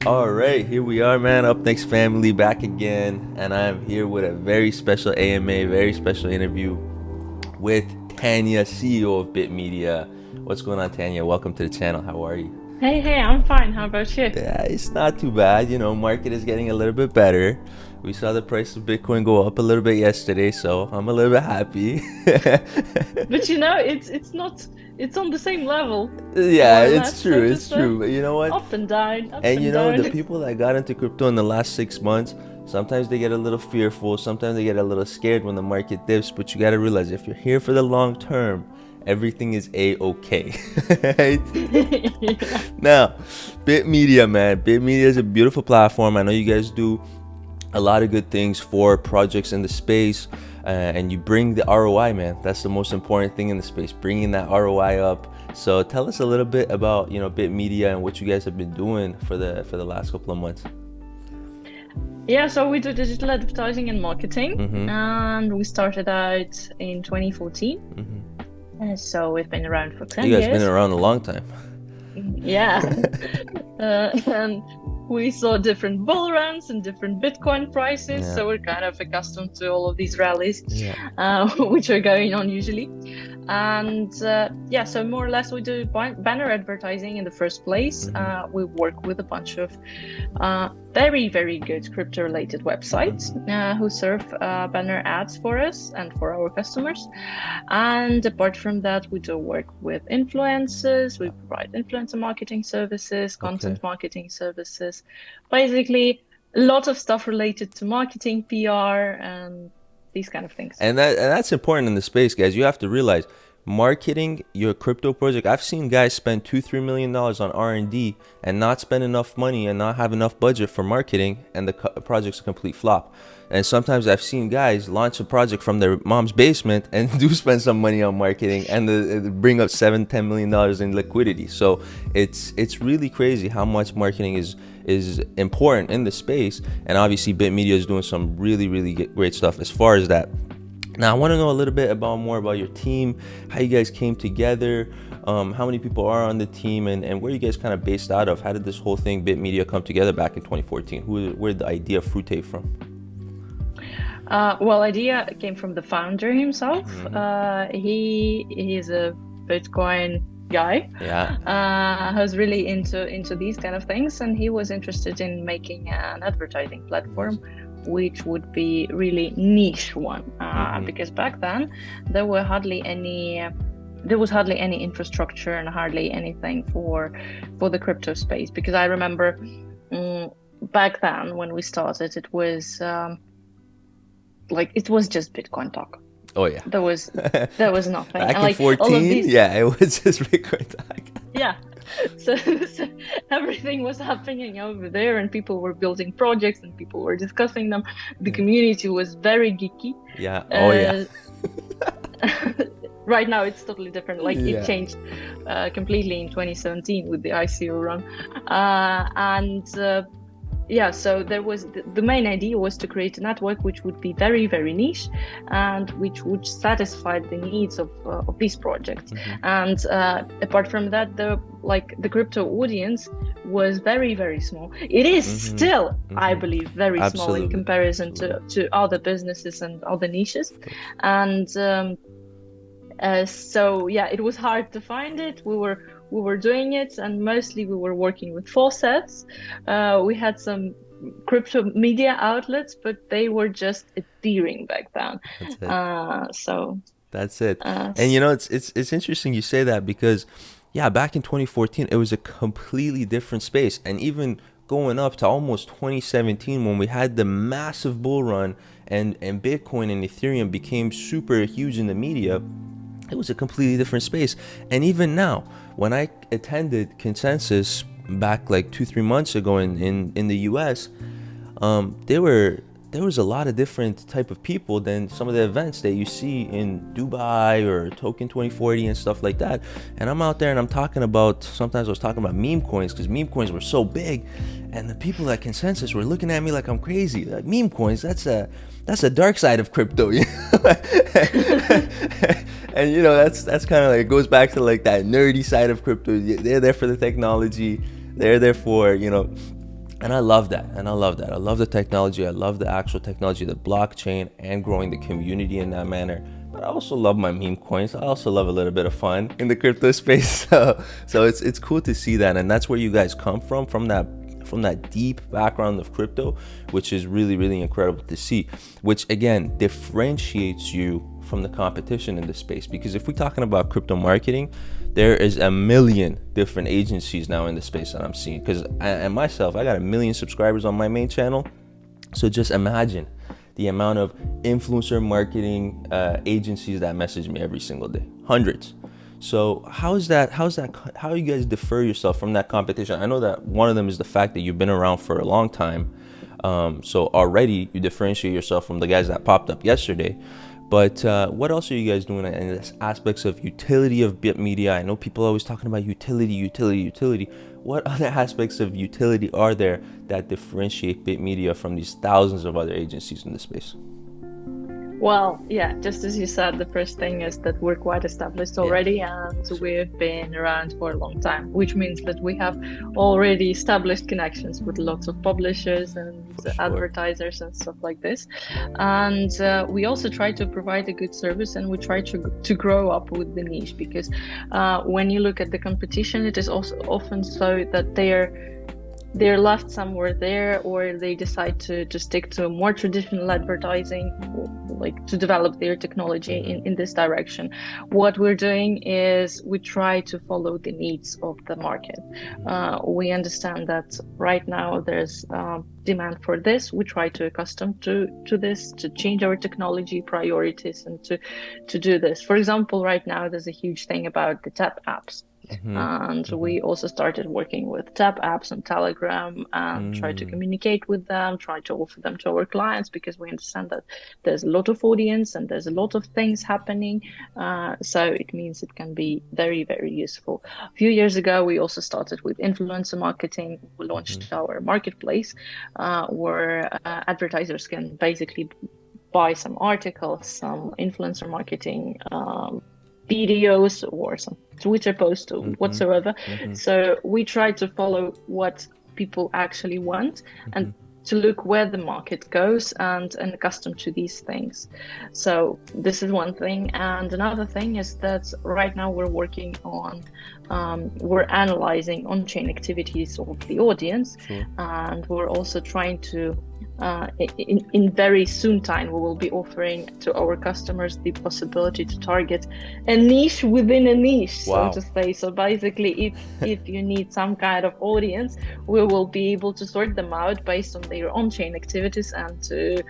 All right, here we are, man. Up Next family back again, and I'm here with a very special AMA, very special interview with Tanya, CEO of Bitmedia. What's going on, Tanya? Welcome to the channel. How are you? Hey, I'm fine. How about you? Yeah, it's not too bad. Market is getting a little bit better. We saw the price of Bitcoin go up a little bit yesterday, so I'm a little bit happy. But it's on the same level, Yeah, more or it's less, true. so to It's say. true. But you know what? Up and down, up And and the down. people that got into crypto in the last 6 months, sometimes they get a little fearful, sometimes they get a little scared when the market dips, but you got to realize if you're here for the long term, everything is a-okay. Right? Yeah. Now, Bitmedia, man. Bitmedia is a beautiful platform. I know you guys do a lot of good things for projects in the space, and you bring the ROI, man. That's the most important thing in the space, bringing that ROI up. So tell us a little bit about Bitmedia and what you guys have been doing for the last couple of months. Yeah, so we do digital advertising and marketing, Mm-hmm. and we started out in 2014. Mm-hmm. So we've been around for You 10 guys been years. around a long time. Yeah. And we saw different bull runs and different Bitcoin prices, Yeah. so we're kind of accustomed to all of these rallies, Yeah. which are going on usually. And yeah, so more or less we do banner advertising in the first place. Mm-hmm. We work with a bunch of very, very good crypto-related websites who serve banner ads for us and for our customers. And apart from that, we do work with influencers. We provide influencer marketing services, Okay. content marketing services, basically a lot of stuff related to marketing, PR, and these kind of things. And that's important in the space, guys. You have to realize marketing your crypto project. I've seen guys spend $2-3 million on R&D and not spend enough money and not have enough budget for marketing, and the project's a complete flop. And sometimes I've seen guys launch a project from their mom's basement and do spend some money on marketing, and bring up $7-10 million in liquidity. So it's really crazy how much marketing is important in the space. And obviously Bitmedia is doing some really, really great stuff as far as that. Now, I want to know a little bit more about your team, how you guys came together, how many people are on the team, and where you guys kind of based out of. How did this whole thing, Bitmedia, come together back in 2014? Where did the idea fruitate from? Well, idea came from the founder himself. Mm-hmm. He is a Bitcoin guy, Yeah. who's really into these kind of things, and he was interested in making an advertising platform, which would be really niche one, Mm-hmm. because back then there were hardly any. There was hardly any infrastructure and hardly anything for the crypto space. Because I remember back then when we started, it was it was just Bitcoin talk. Oh yeah. There was nothing. Back And in like all of 14, these, yeah, it was just Bitcoin talk. yeah. So everything was happening over there, and people were building projects and people were discussing them. The community was very geeky. Yeah. Oh yeah. Right now it's totally different. Like Yeah. it changed completely in 2017 with the ICO run. And yeah, so there was the main idea was to create a network which would be very, very niche and which would satisfy the needs of these projects. And apart from that, the crypto audience was very, very small. It is still, I believe, very small in Absolutely. comparison to other businesses and other niches. And so yeah, it was hard to find it. We were doing it, and mostly we were working with faucets. We had some crypto media outlets, but they were just Ethereum back then. That's it. So That's it. uh, And it's interesting you say that, because yeah, back in 2014 it was a completely different space. And even going up to almost 2017, when we had the massive bull run and Bitcoin and Ethereum became super huge in the media, it was a completely different space. And even now, when I attended Consensus back like 2-3 months ago in the US, there was a lot of different type of people than some of the events that you see in Dubai or Token 2040 and stuff like that. And I'm out there and I'm talking about, sometimes I was talking about meme coins, because meme coins were so big, and the people at Consensus were looking at me like I'm crazy. Like, meme coins, that's a dark side of crypto, you know? And that's kind of like, it goes back to like that nerdy side of crypto. They're there for the technology, they're there for And I love that. And I love that. I love the technology. I love the actual technology, the blockchain, and growing the community in that manner. But I also love my meme coins. I also love a little bit of fun in the crypto space. So it's cool to see that. And that's where you guys come from that deep background of crypto, which is really, really incredible to see, which again differentiates you from the competition in this space. Because if we're talking about crypto marketing, there is a million different agencies now in the space that I'm seeing. Because I myself, I got 1 million subscribers on my main channel. So just imagine the amount of influencer marketing agencies that message me every single day, hundreds. So how you guys differ yourself from that competition? I know that one of them is the fact that you've been around for a long time. So already you differentiate yourself from the guys that popped up yesterday. But what else are you guys doing in this aspects of utility of Bitmedia? I know people are always talking about utility. What other aspects of utility are there that differentiate Bitmedia from these thousands of other agencies in the space? Well, yeah, just as you said, the first thing is that we're quite established already, and we've been around for a long time, which means that we have already established connections with lots of publishers and advertisers and stuff like this. And we also try to provide a good service, and we try to grow up with the niche, because when you look at the competition, it is also often so that they're left somewhere there, or they decide to stick to more traditional advertising, like to develop their technology in this direction. What we're doing is we try to follow the needs of the market. We understand that right now there's demand for this. We try to accustom to this, to change our technology priorities and to do this. For example, right now there's a huge thing about the tap apps. And we also started working with tap apps on Telegram and try to communicate with them, try to offer them to our clients, because we understand that there's a lot of audience and there's a lot of things happening. So it means it can be very, very useful. A few years ago, we also started with influencer marketing. We launched our marketplace where advertisers can basically buy some articles, some influencer marketing videos or some Twitter posts or whatsoever. So we try to follow what people actually want and to look where the market goes and accustomed to these things. So this is one thing. And another thing is that right now we're working on, we're analyzing on-chain activities of the audience. And we're also trying to in very soon time, we will be offering to our customers the possibility to target a niche within a niche, so to say. So basically, if you need some kind of audience, we will be able to sort them out based on their on-chain activities and to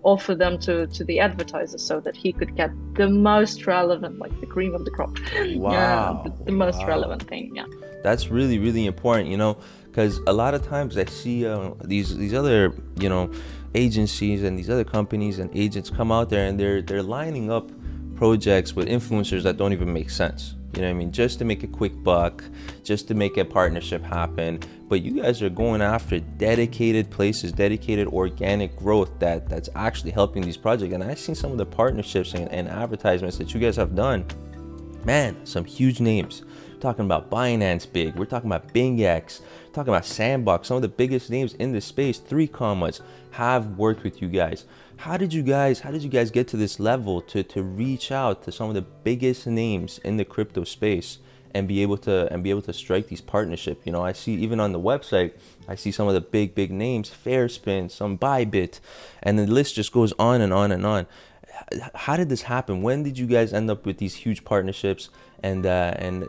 offer them to the advertiser, so that he could get the most relevant, like the cream of the crop. The most relevant thing. Yeah, that's really, really important, you know, because a lot of times I see these other, you know, agencies and these other companies and agents come out there and they're lining up projects with influencers that don't even make sense. You know what I mean? Just to make a quick buck, just to make a partnership happen. But you guys are going after dedicated places, dedicated organic growth that's actually helping these projects. And I've seen some of the partnerships and advertisements that you guys have done. Man, some huge names. We're talking about Binance Big. We're talking about BingX. We're talking about Sandbox. Some of the biggest names in this space, 3 have worked with you guys. How did you guys get to this level to reach out to some of the biggest names in the crypto space and be able to strike these partnerships? You know, I see even on the website, I see some of the big names, Fairspin, some Bybit, and the list just goes on and on and on. How did this happen? When did you guys end up with these huge partnerships? And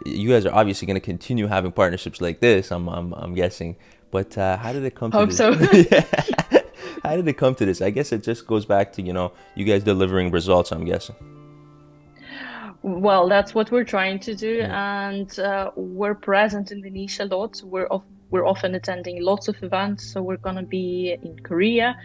you guys are obviously going to continue having partnerships like this, I'm guessing. But how did it come to this? So. How did it come to this? I guess it just goes back to, you know, you guys delivering results, I'm guessing. Well, that's what we're trying to do, and we're present in the niche a lot. We're often attending lots of events. So we're going to be in Korea,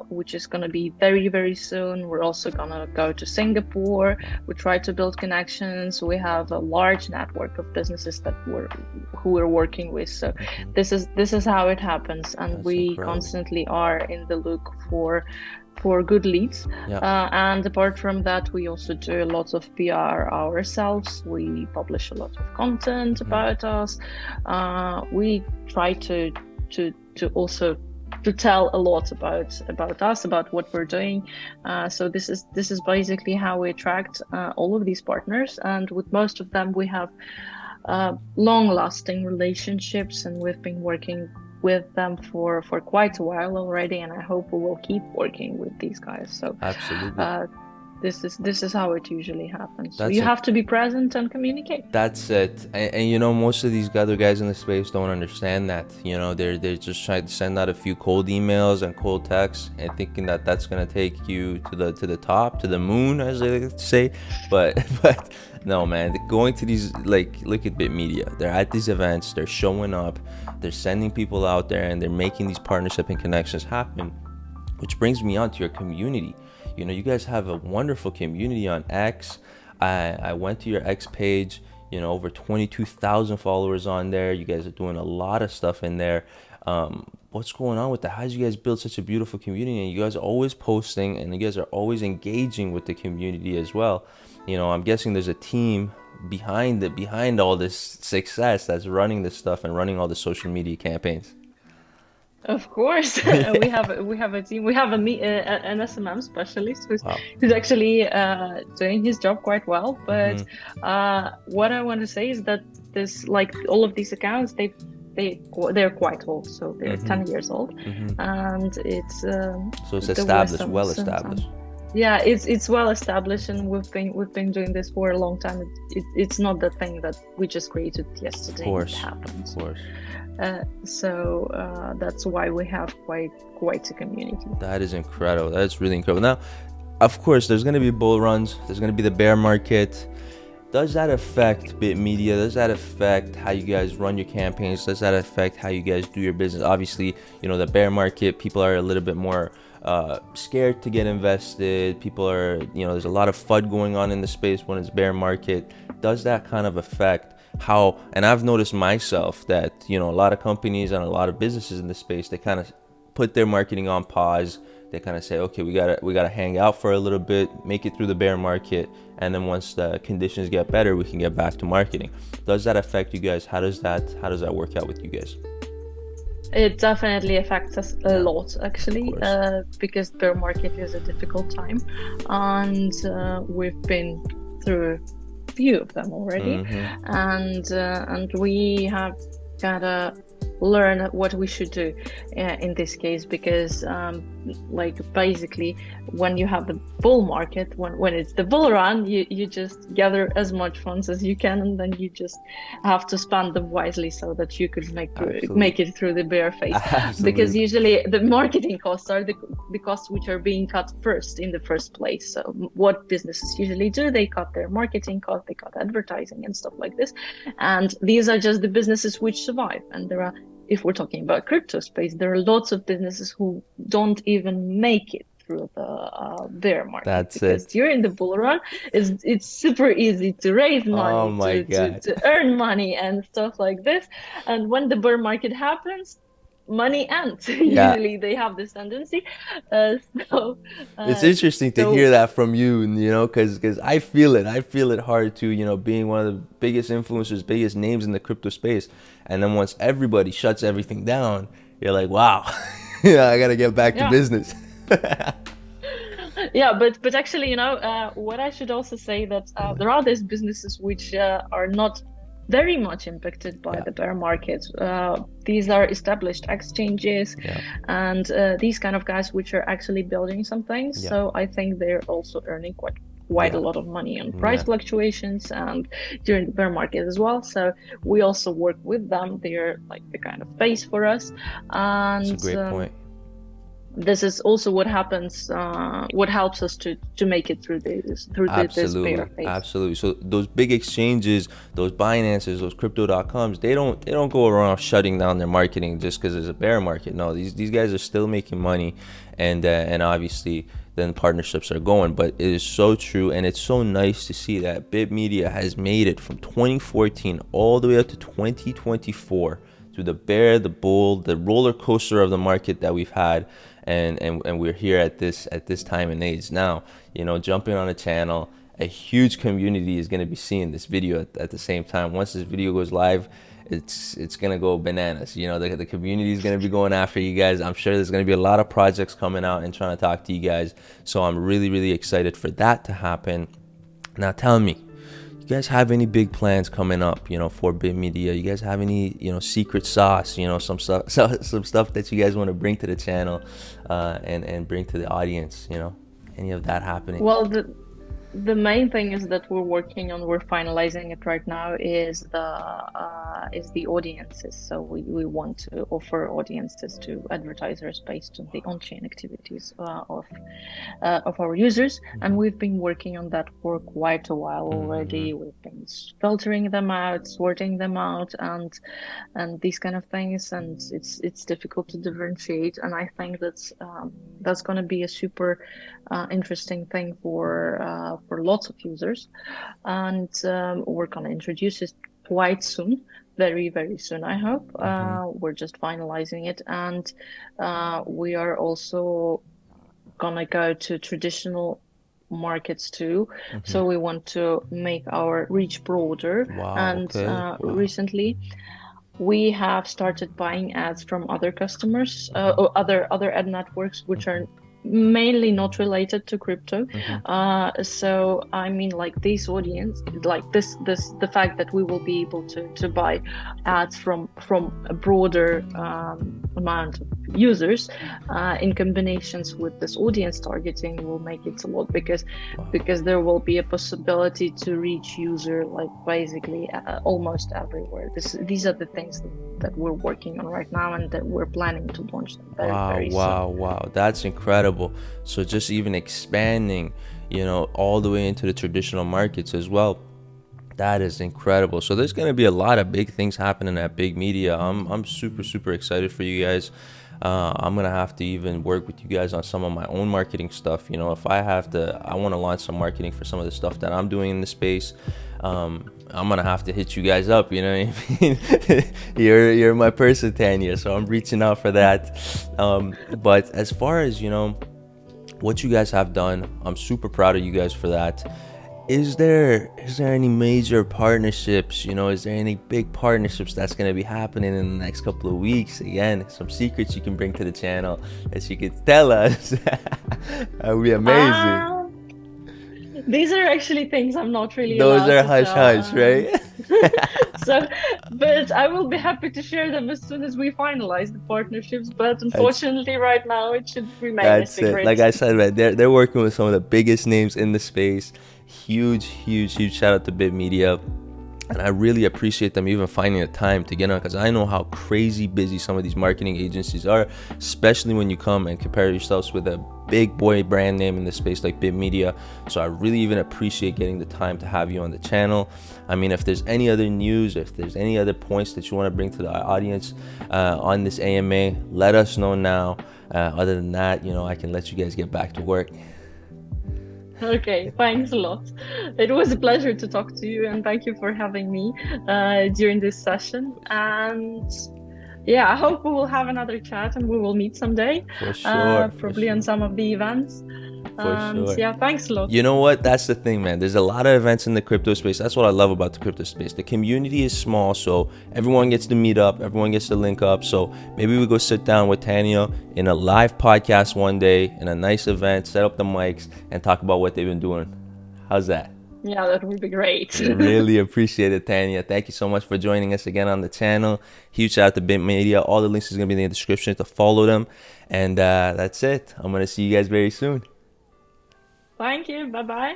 which is going to be very, very soon. We're also going to go to Singapore. We try to build connections. We have a large network of businesses who we're working with. So this is how it happens, and that's we incredible. Constantly are in the look for good leads. And apart from that, we also do lots of PR ourselves. We publish a lot of content about us. We try to to also to tell a lot about us, about what we're doing. So this is basically how we attract all of these partners, and with most of them we have long-lasting relationships, and we've been working with them for quite a while already, and I hope we will keep working with these guys. So Absolutely. this is how it usually happens. So That's you it. have to be present and communicate. That's it. And you know, most of these other guys in the space don't understand that. You know, they're just trying to send out a few cold emails and cold texts and thinking that that's gonna take you to the top, to the moon, as they like to say. But no, man. Going to these, like, look at Bitmedia. They're at these events. They're showing up. They're sending people out there, and they're making these partnership and connections happen. Which brings me on to your community. You know, you guys have a wonderful community on X. I went to your X page, you know, over 22,000 followers on there. You guys are doing a lot of stuff in there. What's going on with that? How did you guys build such a beautiful community? And you guys are always posting, and you guys are always engaging with the community as well. You know, I'm guessing there's a team behind all this success that's running this stuff and running all the social media campaigns. Of course, we have a team. We have an SMM specialist Wow. who's actually doing his job quite well. But Mm-hmm. what I want to say is that this, like all of these accounts, they're quite old, so they're Mm-hmm. 10 years old, Mm-hmm. and it's So it's there were established, some- well some- established. Yeah, it's well established, and we've been doing this for a long time. It's not the thing that we just created yesterday. Of course, It happened. of course. So that's why we have quite a community. That is incredible. That's really incredible. Now, of course, there's going to be bull runs. There's going to be the bear market. Does that affect Bitmedia? Does that affect how you guys run your campaigns? Does that affect how you guys do your business? Obviously, you know, the bear market, people are a little bit more scared to get invested. People are, you know, there's a lot of FUD going on in the space when it's bear market. Does that kind of affect how, and I've noticed myself that, you know, a lot of companies and a lot of businesses in the space, they kind of put their marketing on pause. They kind of say, okay, we gotta hang out for a little bit, make it through the bear market, and then once the conditions get better, we can get back to marketing. Does that affect you guys? How does that work out with you guys? It definitely affects us a lot, actually, Of because bear market is a difficult time, and we've been through a few of them already, and we have gotta learn what we should do in this case, because like basically when you have the bull market, when it's the bull run, you just gather as much funds as you can, and then you just have to spend them wisely so that you could make it through the bear phase. Absolutely. Because usually the marketing costs are the costs which are being cut first in the first place. So what businesses usually do, they cut their marketing costs, they cut advertising and stuff like this, and these are just the businesses which survive. And there are, if we're talking about crypto space, there are lots of businesses who don't even make it through the bear market. That's because it. during the bull run, it's super easy to raise money, Oh my God. to earn money and stuff like this. And when the bear market happens, money ends. Yeah. Usually they have this tendency. It's interesting to hear that from you, you know, because I feel it hard too, you know, being one of the biggest influencers, biggest names in the crypto space, and then once everybody shuts everything down, you're like, wow, yeah, I gotta get back to business. Yeah, but actually, you know, what I should also say that there are these businesses which are not very much impacted by the bear market. These are established exchanges and these kind of guys which are actually building some things. So I think they're also earning quite a lot of money on price fluctuations and during the bear market as well. So we also work with them. They're like the kind of base for us. And that's a great point. This is also what happens, what helps us to make it through this bear phase. Absolutely. So those big exchanges, those Binances, those crypto.coms, they don't go around shutting down their marketing just because there's a bear market. No, these guys are still making money, and obviously then partnerships are going. But it is so true, and it's so nice to see that Bitmedia has made it from 2014 all the way up to 2024 through the bear, the bull, the roller coaster of the market that we've had. And we're here at this time and age now, you know, jumping on a channel. A huge community is going to be seeing this video at the same time. Once this video goes live, it's gonna go bananas. You know, the community is gonna be going after you guys. I'm sure there's gonna be a lot of projects coming out and trying to talk to you guys. So I'm really excited for that to happen. Now tell me, you guys have any big plans coming up, you know, for Bitmedia? You guys have any, you know, secret sauce, you know, some stuff, some stuff that you guys want to bring to the channel, and bring to the audience, you know, any of that happening? Well, the main thing is that we're finalizing it right now is the audiences. So we want to offer audiences to advertisers based on the on-chain activities of our users, and we've been working on that for quite a while already. We've been filtering them out, sorting them out, and these kind of things, and it's difficult to differentiate. And I think that's going to be a super interesting thing for lots of users, and we're going to introduce it quite soon, very soon, I hope. We're just finalizing it, and we are also gonna go to traditional markets too. So we want to make our reach broader. Wow. And Okay. Wow. recently we have started buying ads from other customers, or other ad networks, which are mainly not related to crypto. So I mean, like this audience, like the fact that we will be able to buy ads from a broader amount of users in combinations with this audience targeting will make it a lot, because there will be a possibility to reach user like basically almost everywhere. These are the things that we're working on right now, and that we're planning to launch them very soon. Wow, that's incredible. So just even expanding, you know, all the way into the traditional markets as well. That is incredible. So there's going to be a lot of big things happening at Bitmedia. I'm super excited for you guys. I'm gonna have to even work with you guys on some of my own marketing stuff. You know, if I want to launch some marketing for some of the stuff that I'm doing in the space. I'm gonna have to hit you guys up. You know what I mean? You're my person, Tanya. So I'm reaching out for that. But as far as, you know, what you guys have done, I'm super proud of you guys for that. Is there any major partnerships, you know, is there any big partnerships that's going to be happening in the next couple of weeks? Again, some secrets you can bring to the channel that you could tell us. That would be amazing. These are actually things I'm not really Those allowed are to hush tell. hush, right? So, but I will be happy to share them as soon as we finalize the partnerships. But unfortunately, right now it should remain a That's it. secret. Like I said, man, they're working with some of the biggest names in the space. Huge shout out to Bitmedia. And I really appreciate them even finding the time to get on, because I know how crazy busy some of these marketing agencies are, especially when you come and compare yourselves with a big boy brand name in the space like Bitmedia. So I really even appreciate getting the time to have you on the channel. I mean, if there's any other news, if there's any other points that you want to bring to the audience on this AMA, let us know now. Other than that, you know, I can let you guys get back to work. Okay, thanks a lot. It was a pleasure to talk to you, and thank you for having me during this session. And yeah, I hope we will have another chat and we will meet someday. For sure. Probably on some of the events. And sure. yeah, thanks a lot. You know what? That's the thing, man. There's a lot of events in the crypto space. That's what I love about the crypto space. The community is small, so everyone gets to meet up, everyone gets to link up. So maybe we go sit down with Tanya in a live podcast one day in a nice event, set up the mics, and talk about what they've been doing. How's that? Yeah, that would be great. Really appreciate it, Tanya. Thank you so much for joining us again on the channel. Huge shout out to Bitmedia. All the links is going to be in the description to follow them. And that's it. I'm going to see you guys very soon. Thank you. Bye-bye.